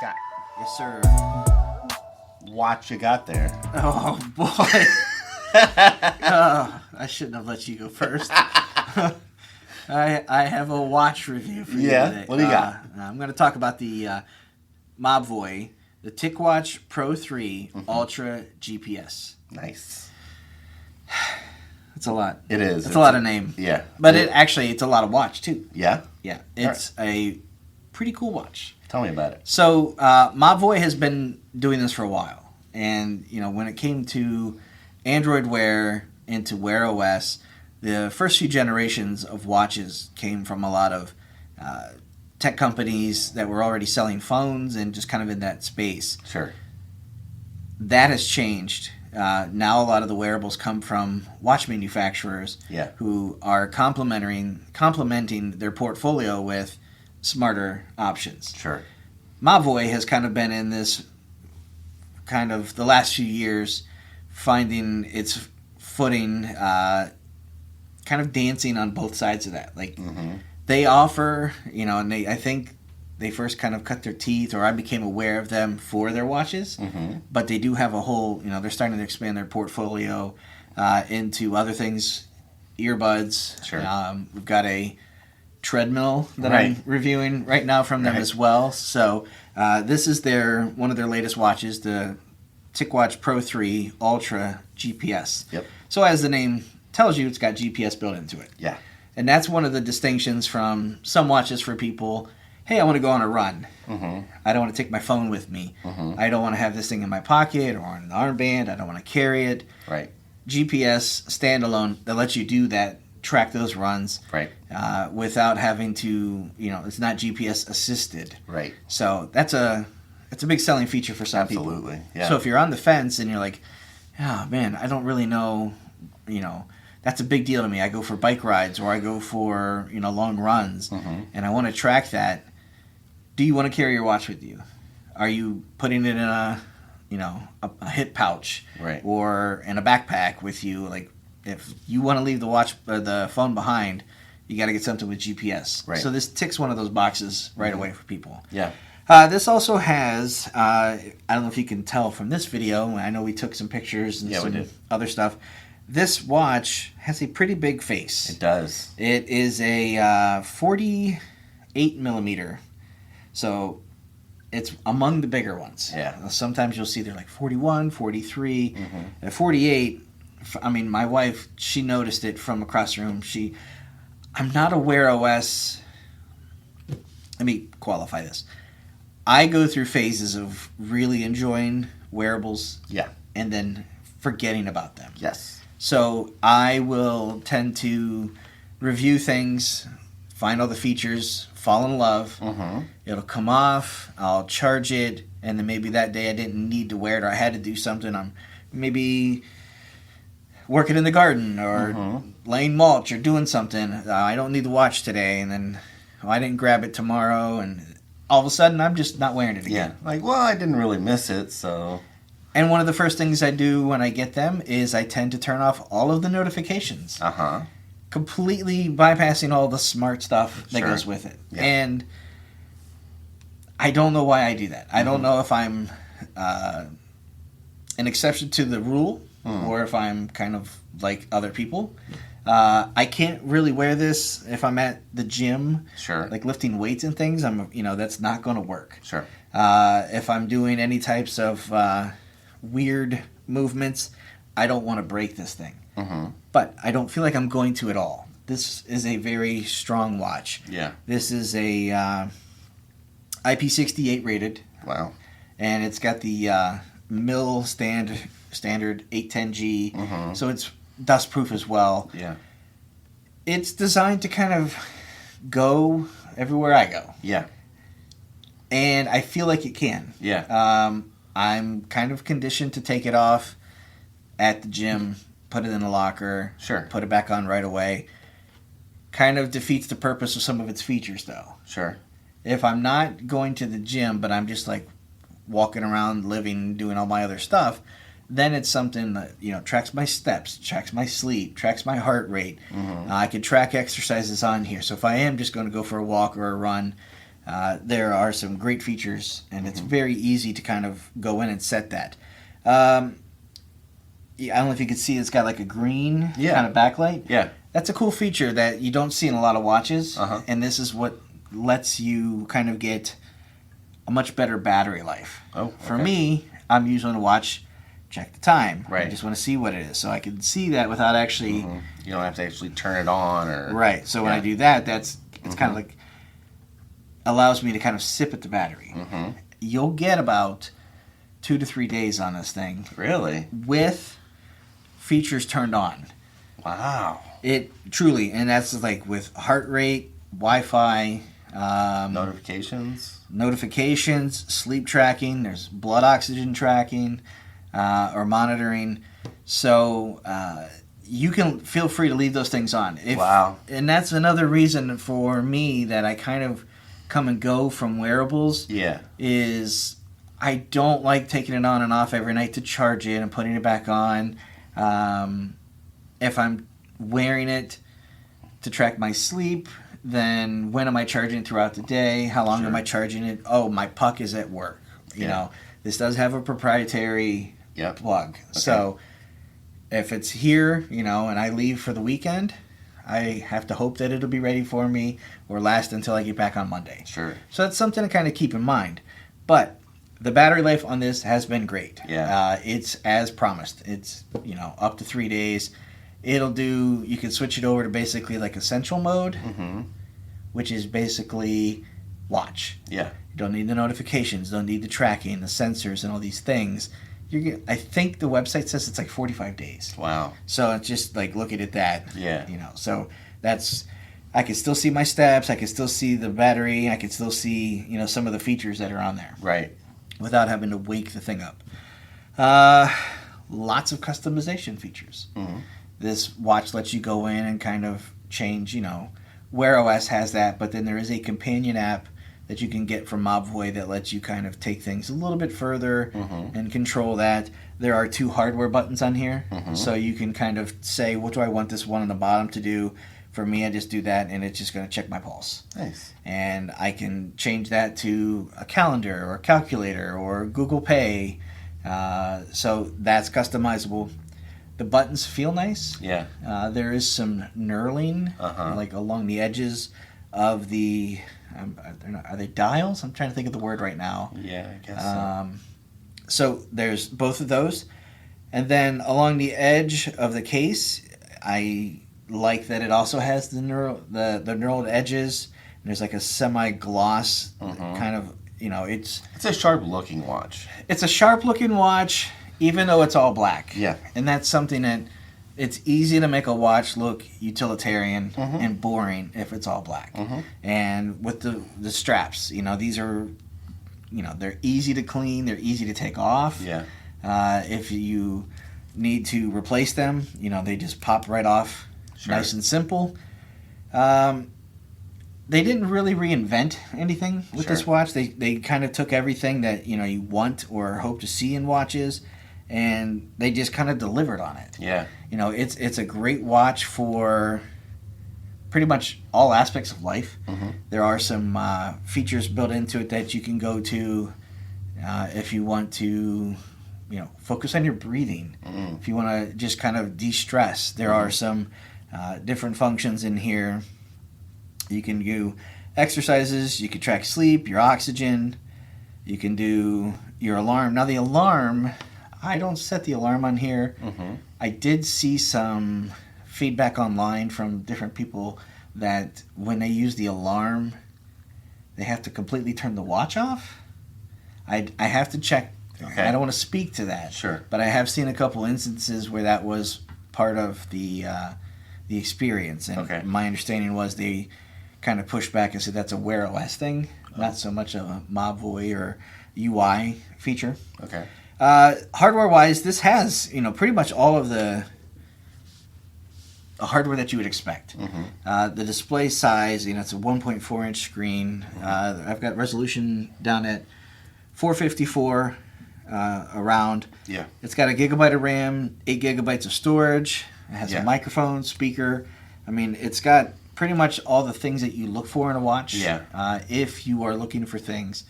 Scott, Yes, sir. watch you got there. Oh, boy. I shouldn't have let you go first. I have a watch review for you today. What do you got? I'm going to talk about the Mobvoi, the TicWatch Pro 3 Ultra GPS. Nice. It's a lot. It is. It's a lot of name. Yeah. But it's a lot of watch, too. Yeah? Yeah. It's a pretty cool watch. Tell me about it. So, Mobvoi has been doing this for a while. And, when it came to Android Wear into Wear OS, the first few generations of watches came from a lot of tech companies that were already selling phones and just kind of in that space. Sure. That has changed. Now a lot of the wearables come from watch manufacturers who are complementing their portfolio with smarter options. Sure. Mobvoi has kind of been in this kind of the last few years finding its footing, kind of dancing on both sides of that. Like they offer, and I think they first kind of cut their teeth, or I became aware of them for their watches. But they do have a whole, they're starting to expand their portfolio into other things, earbuds. Sure. We've got a treadmill that I'm reviewing right now from them as well. So this is one of their latest watches, the TicWatch Pro 3 Ultra GPS. Yep. So as the name tells you, it's got GPS built into it. Yeah. And that's one of the distinctions from some watches for people. Hey, I want to go on a run. I don't want to take my phone with me. I don't want to have this thing in my pocket or on an armband. I don't want to carry it. Right. GPS standalone that lets you do that, track those runs. Right. Without having to, it's not GPS assisted. Right. So that's a big selling feature for some people. Absolutely. Yeah. So if you're on the fence and you're like, oh man, I don't really know, that's a big deal to me. I go for bike rides or I go for, long runs and I want to track that. Do you want to carry your watch with you? Are you putting it in a hip pouch or in a backpack with you? Like if you want to leave the phone behind, you got to get something with GPS. Right. So this ticks one of those boxes right away for people. Yeah. This also has, I don't know if you can tell from this video, I know we took some pictures and some other stuff. This watch has a pretty big face. It does. It is a 48 millimeter. So it's among the bigger ones. Yeah. Sometimes you'll see they're like 41, 43. At 48, my wife, she noticed it from across the room. I'm not a Wear OS. Let me qualify this. I go through phases of really enjoying wearables and then forgetting about them. Yes. So I will tend to review things, find all the features, fall in love. It'll come off, I'll charge it, and then maybe that day I didn't need to wear it or I had to do something. I'm maybe working in the garden or laying mulch or doing something. I don't need the watch today, and then I didn't grab it tomorrow, and all of a sudden I'm just not wearing it again. Yeah. Like, well, I didn't really miss it, so. And one of the first things I do when I get them is I tend to turn off all of the notifications. Completely bypassing all the smart stuff that goes with it. Yeah. And I don't know why I do that. I don't know if I'm an exception to the rule or if I'm kind of like other people. I can't really wear this if I'm at the gym, like lifting weights and things. That's not going to work. Sure. If I'm doing any types of weird movements, I don't want to break this thing. But I don't feel like I'm going to at all. This is a very strong watch. Yeah. This is a IP68 rated. Wow. And it's got the mill standard 810G. So it's dustproof as well. Yeah. It's designed to kind of go everywhere I go. Yeah. And I feel like it can. Yeah. I'm kind of conditioned to take it off at the gym, put it in a locker, put it back on right away. Kind of defeats the purpose of some of its features, though. Sure. If I'm not going to the gym, but I'm just like walking around, living, doing all my other stuff, then it's something that, tracks my steps, tracks my sleep, tracks my heart rate. I can track exercises on here. So if I am just going to go for a walk or a run, there are some great features, and it's very easy to kind of go in and set that. I don't know if you can see, it's got like a green kind of backlight. Yeah. That's a cool feature that you don't see in a lot of watches, and this is what lets you kind of get a much better battery life. Oh, okay. For me, I'm using a watch, check the time. Right. I just want to see what it is, so I can see that without actually... You don't have to actually turn it on or... Right, so when I do that, it's kind of like... allows me to kind of sip at the battery. You'll get about 2 to 3 days on this thing. Really? With features turned on. Wow. It truly, and that's like with heart rate, Wi-Fi, notifications, sleep tracking. There's blood oxygen tracking or monitoring. So you can feel free to leave those things on. Wow. And that's another reason for me that I kind of come and go from wearables. Yeah. Is I don't like taking it on and off every night to charge it and putting it back on. If I'm wearing it to track my sleep, then when am I charging it throughout the day? How long am I charging it? Oh, my puck is at work. You know, this does have a proprietary plug. Okay. So if it's here, you know, and I leave for the weekend, I have to hope that it'll be ready for me or last until I get back on Monday. Sure. So that's something to kind of keep in mind. But the battery life on this has been great. Yeah. It's as promised. It's, you know, up to 3 days. It'll do, you can switch it over to basically like essential mode, which is basically watch. Yeah. You don't need the notifications, don't need the tracking, the sensors, and all these things. I think the website says it's like 45 days. Wow. So it's just like looking at that. Yeah. You know, so that's, I can still see my steps, I can still see the battery, I can still see, you know, some of the features that are on there. Right. Without having to wake the thing up. Lots of customization features. This watch lets you go in and kind of change, you know, Wear OS has that, but then there is a companion app that you can get from Mobvoi that lets you kind of take things a little bit further and control that. There are 2 hardware buttons on here, so you can kind of say, what do I want this one on the bottom to do? For me, I just do that, and it's just going to check my pulse. Nice. And I can change that to a calendar or a calculator or Google Pay. So that's customizable. The buttons feel nice. Yeah. There is some knurling, like along the edges of the... are they dials? I'm trying to think of the word right now. Yeah, I guess so. So there's both of those. And then along the edge of the case, I like that it also has the knurled edges. And there's like a semi-gloss kind of, you know, it's a sharp-looking watch. It's a sharp-looking watch, even though it's all black. Yeah. And that's something that it's easy to make a watch look utilitarian and boring if it's all black. And with the straps, you know, these are, you know, they're easy to clean, they're easy to take off. Yeah. If you need to replace them, you know, they just pop right off. Sure. Nice and simple. They didn't really reinvent anything with this watch. They kind of took everything that, you know, you want or hope to see in watches, and they just kind of delivered on it. Yeah. You know, it's a great watch for pretty much all aspects of life. There are some features built into it that you can go to if you want to, you know, focus on your breathing. If you want to just kind of de-stress, there are some different functions in here. You can do exercises, you can track sleep, your oxygen, you can do your alarm. Now the alarm, I don't set the alarm on here. I did see some feedback online from different people that when they use the alarm, they have to completely turn the watch off. I have to check. Okay. I don't want to speak to that. Sure. But I have seen a couple instances where that was part of the experience. And my understanding was they kind of pushed back and said that's a Wear OS thing, not so much a Mobvoi or UI feature. Okay. Hardware-wise, this has, you know, pretty much all of the hardware that you would expect. The display size, you know, it's a 1.4-inch screen. I've got resolution down at 454 around. Yeah. It's got 1 gigabyte of RAM, 8 gigabytes of storage. It has a microphone, speaker. I mean, it's got pretty much all the things that you look for in a watch. Yeah. If you are looking for things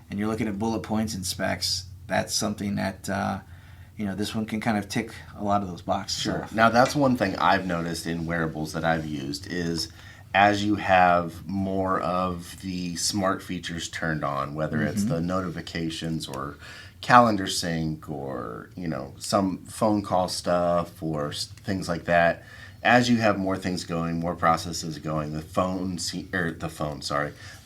and you're looking at bullet points and specs, that's something that this one can kind of tick a lot of those boxes. Sure. off. Now that's one thing I've noticed in wearables that I've used is as you have more of the smart features turned on, whether it's the notifications or calendar sync or some phone call stuff or things like that, as you have more things going, more processes going, the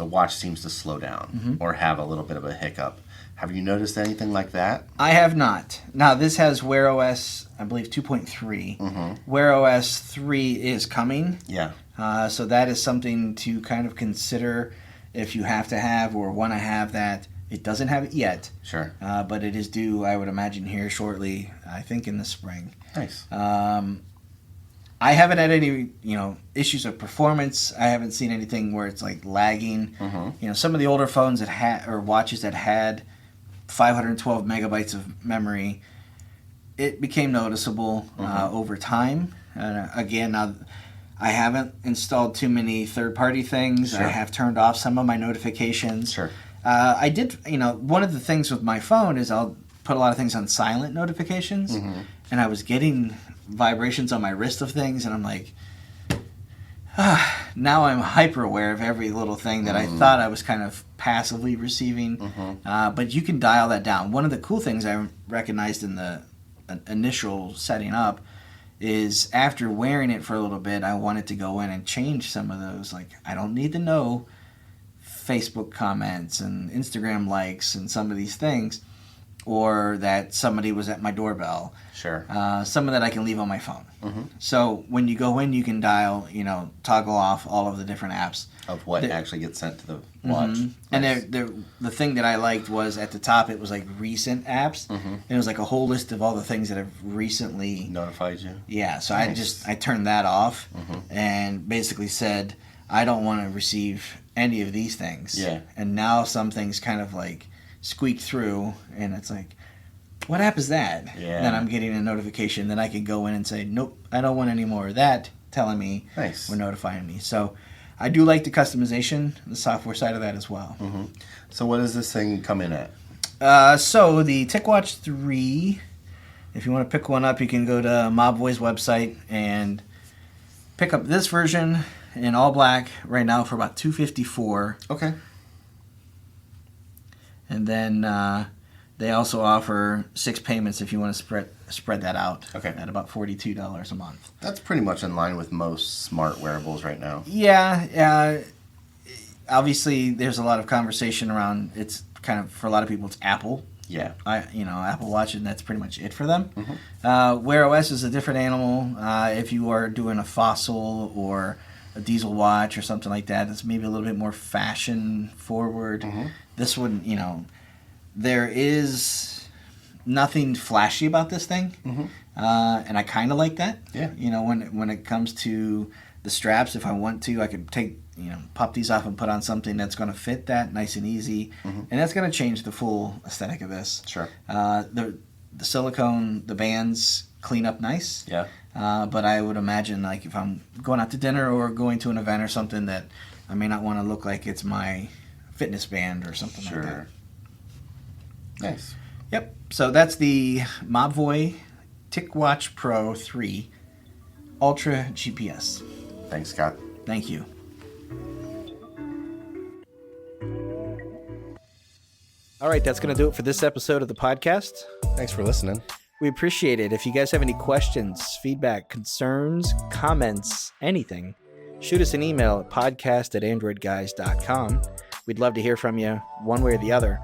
watch seems to slow down or have a little bit of a hiccup. Have you noticed anything like that? I have not. Now, this has Wear OS, I believe, 2.3. Wear OS 3 is coming. Yeah. So that is something to kind of consider if you have to have or want to have that. It doesn't have it yet. Sure. But it is due, I would imagine, here shortly, I think in the spring. Nice. I haven't had any, issues of performance. I haven't seen anything where it's like lagging. Some of the older phones that had or watches that had 512 megabytes of memory, it became noticeable over time. Again, now I haven't installed too many third-party things. Sure. I have turned off some of my notifications. Sure. I did, one of the things with my phone is I'll put a lot of things on silent notifications, and I was getting vibrations on my wrist of things, and I'm like, now I'm hyper aware of every little thing that I thought I was kind of passively receiving. But you can dial that down. One of the cool things I recognized in the initial setting up is after wearing it for a little bit, I wanted to go in and change some of those. Like, I don't need to know Facebook comments and Instagram likes and some of these things, or that somebody was at my doorbell. Sure. Some of that I can leave on my phone. So when you go in, you can dial, toggle off all of the different apps. Of what actually gets sent to the watch. And Nice. the thing that I liked was at the top, it was like recent apps. And it was like a whole list of all the things that have recently Notified you? Yeah, so Nice. I turned that off and basically said, I don't want to receive any of these things. Yeah. And now some things kind of like squeak through, and it's like, what app is that? Yeah. Then I'm getting a notification. Then I can go in and say, nope, I don't want any more of that telling me Nice. or notifying me. So I do like the customization, the software side of that as well. So what does this thing come in at? So the TicWatch 3, if you want to pick one up, you can go to Mobvoi's website and pick up this version in all black right now for about $254. Okay. And then they also offer 6 payments if you want to spread that out. Okay. At about $42 a month. That's pretty much in line with most smart wearables right now. Yeah. Obviously, there's a lot of conversation around. It's kind of, for a lot of people, it's Apple. Yeah. Apple Watch, and that's pretty much it for them. Wear OS is a different animal. If you are doing a Fossil or a diesel watch or something like that, it's maybe a little bit more fashion forward. This one, there is nothing flashy about this thing, and I kind of like that. Yeah. When it comes to the straps, if I want to, I could pop these off and put on something that's going to fit that nice and easy, and that's going to change the full aesthetic of this. Sure. The silicone, the bands clean up nice. Yeah. But I would imagine, like, if I'm going out to dinner or going to an event or something, that I may not want to look like it's my fitness band or something like that. Sure. Nice. Yep. So that's the Mobvoi TicWatch Pro 3 Ultra GPS. Thanks, Scott. Thank you. All right, that's going to do it for this episode of the podcast. Thanks for listening. We appreciate it. If you guys have any questions, feedback, concerns, comments, anything, shoot us an email at podcast@AndroidGuys.com. We'd love to hear from you one way or the other.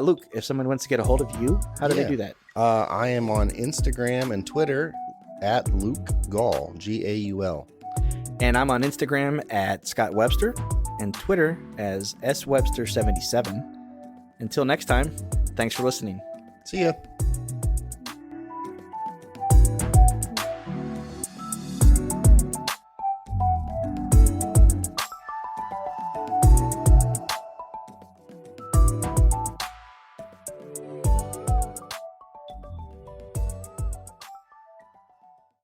Luke, if someone wants to get a hold of you, how do they do that? I am on Instagram and Twitter at Luke Gaul, Gaul. And I'm on Instagram at Scott Webster and Twitter as SWebster77. Until next time, thanks for listening. See ya.